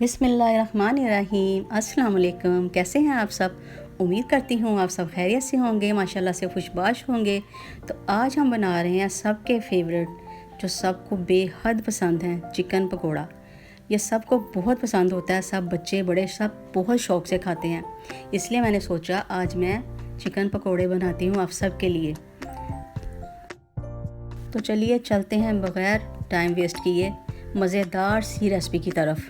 बिस्मिल्लाहिर्रहमानिर्रहीम। अस्सलाम वालेकुम। कैसे हैं आप सब? उम्मीद करती हूँ आप सब खैरियत से होंगे, माशाल्लाह से खुशबाश होंगे। तो आज हम बना रहे हैं सबके फेवरेट, जो सबको बेहद पसंद हैं, चिकन पकोड़ा। ये सबको बहुत पसंद होता है, सब बच्चे बड़े सब बहुत शौक़ से खाते हैं। इसलिए मैंने सोचा आज मैं चिकन पकोड़े बनाती हूँ आप सब के लिए। तो चलिए चलते हैं बग़ैर टाइम वेस्ट किए मज़ेदार सी रेसिपी की तरफ।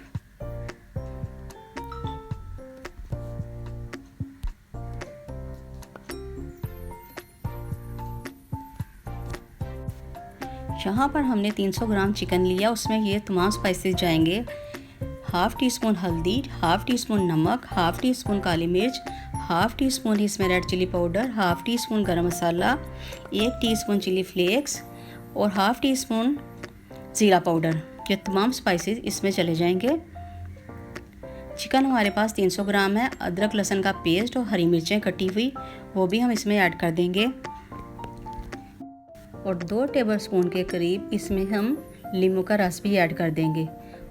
यहाँ पर हमने 300 ग्राम चिकन लिया, उसमें ये तमाम स्पाइसेस जाएंगे। हाफ़ टी स्पून हल्दी, हाफ़ टी स्पून नमक, हाफ़ टी स्पून काली मिर्च, हाफ़ टी स्पून इसमें red chili powder, half teaspoon गरम मसाला, 1 टीस्पून चिली फ्लेक्स और हाफ़ टी स्पून ज़ीरा पाउडर। ये तमाम स्पाइसेस इसमें चले जाएंगे। चिकन हमारे पास 300 ग्राम है। अदरक लहसुन का पेस्ट और हरी मिर्चें कटी हुई वो भी हम इसमें ऐड कर देंगे। और 2 टेबलस्पून के करीब इसमें हम नींबू का रस भी ऐड कर देंगे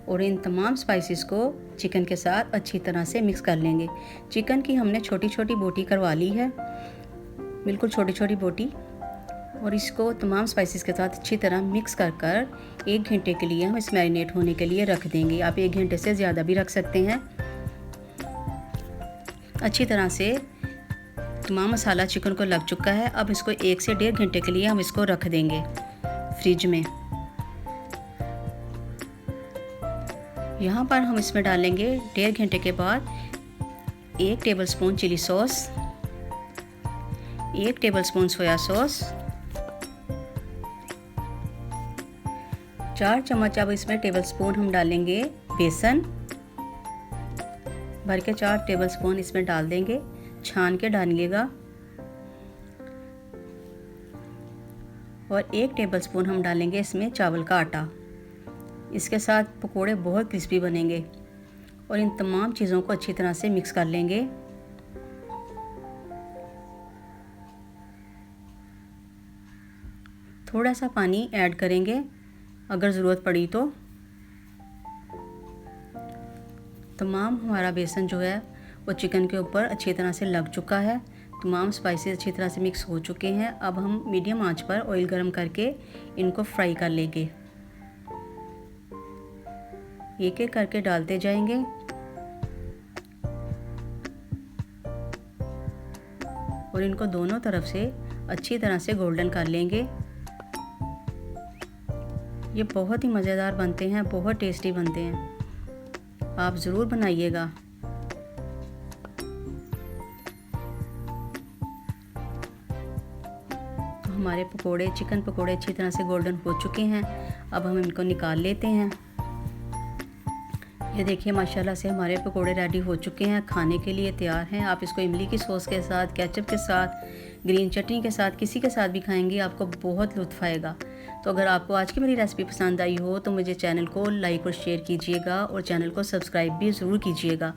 और इन तमाम स्पाइसेस को चिकन के साथ अच्छी तरह से मिक्स कर लेंगे। चिकन की हमने छोटी छोटी बोटी करवा ली है, बिल्कुल छोटी छोटी बोटी, और इसको तमाम स्पाइसेस के साथ अच्छी तरह मिक्स कर कर 1 घंटे के लिए हम इस मैरिनेट होने के लिए रख देंगे। आप 1 घंटे से ज़्यादा भी रख सकते हैं। अच्छी तरह से तमाम मसाला चिकन को लग चुका है। अब इसको 1 से 1.5 घंटे के लिए हम इसको रख देंगे फ्रिज में। यहाँ पर हम इसमें डालेंगे 1.5 घंटे के बाद 1 tablespoon chili sauce, 1 tablespoon soya sauce, 4 चम्मच अब इसमें टेबलस्पून हम डालेंगे बेसन, भर के 4 टेबलस्पून इसमें डाल देंगे, छान के डालिएगा। और 1 टेबलस्पून हम डालेंगे इसमें चावल का आटा। इसके साथ पकोड़े बहुत क्रिस्पी बनेंगे। और इन तमाम चीज़ों को अच्छी तरह से मिक्स कर लेंगे। थोड़ा सा पानी ऐड करेंगे अगर ज़रूरत पड़ी तो। तमाम हमारा बेसन जो है वो चिकन के ऊपर अच्छी तरह से लग चुका है। तमाम स्पाइसेस अच्छी तरह से मिक्स हो चुके हैं। अब हम मीडियम आंच पर ऑयल गरम करके इनको फ्राई कर लेंगे। एक एक करके डालते जाएंगे। और इनको दोनों तरफ से अच्छी तरह से गोल्डन कर लेंगे। ये बहुत ही मज़ेदार बनते हैं, बहुत टेस्टी बनते हैं। आप ज़रूर बनाइएगा। हमारे पकोड़े, चिकन पकोड़े अच्छी तरह से गोल्डन हो चुके हैं। अब हम इनको निकाल लेते हैं। ये देखिए माशाल्लाह से हमारे पकोड़े रेडी हो चुके हैं, खाने के लिए तैयार हैं। आप इसको इमली की सॉस के साथ, केचप के साथ, ग्रीन चटनी के साथ, किसी के साथ भी खाएंगे आपको बहुत लुत्फ़ आएगा। तो अगर आपको आज की मेरी रेसिपी पसंद आई हो तो मुझे चैनल को लाइक और शेयर कीजिएगा और चैनल को सब्सक्राइब भी ज़रूर कीजिएगा।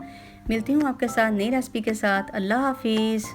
मिलती हूँ आपके साथ नई रेसिपी के साथ। अल्लाह हाफिज़।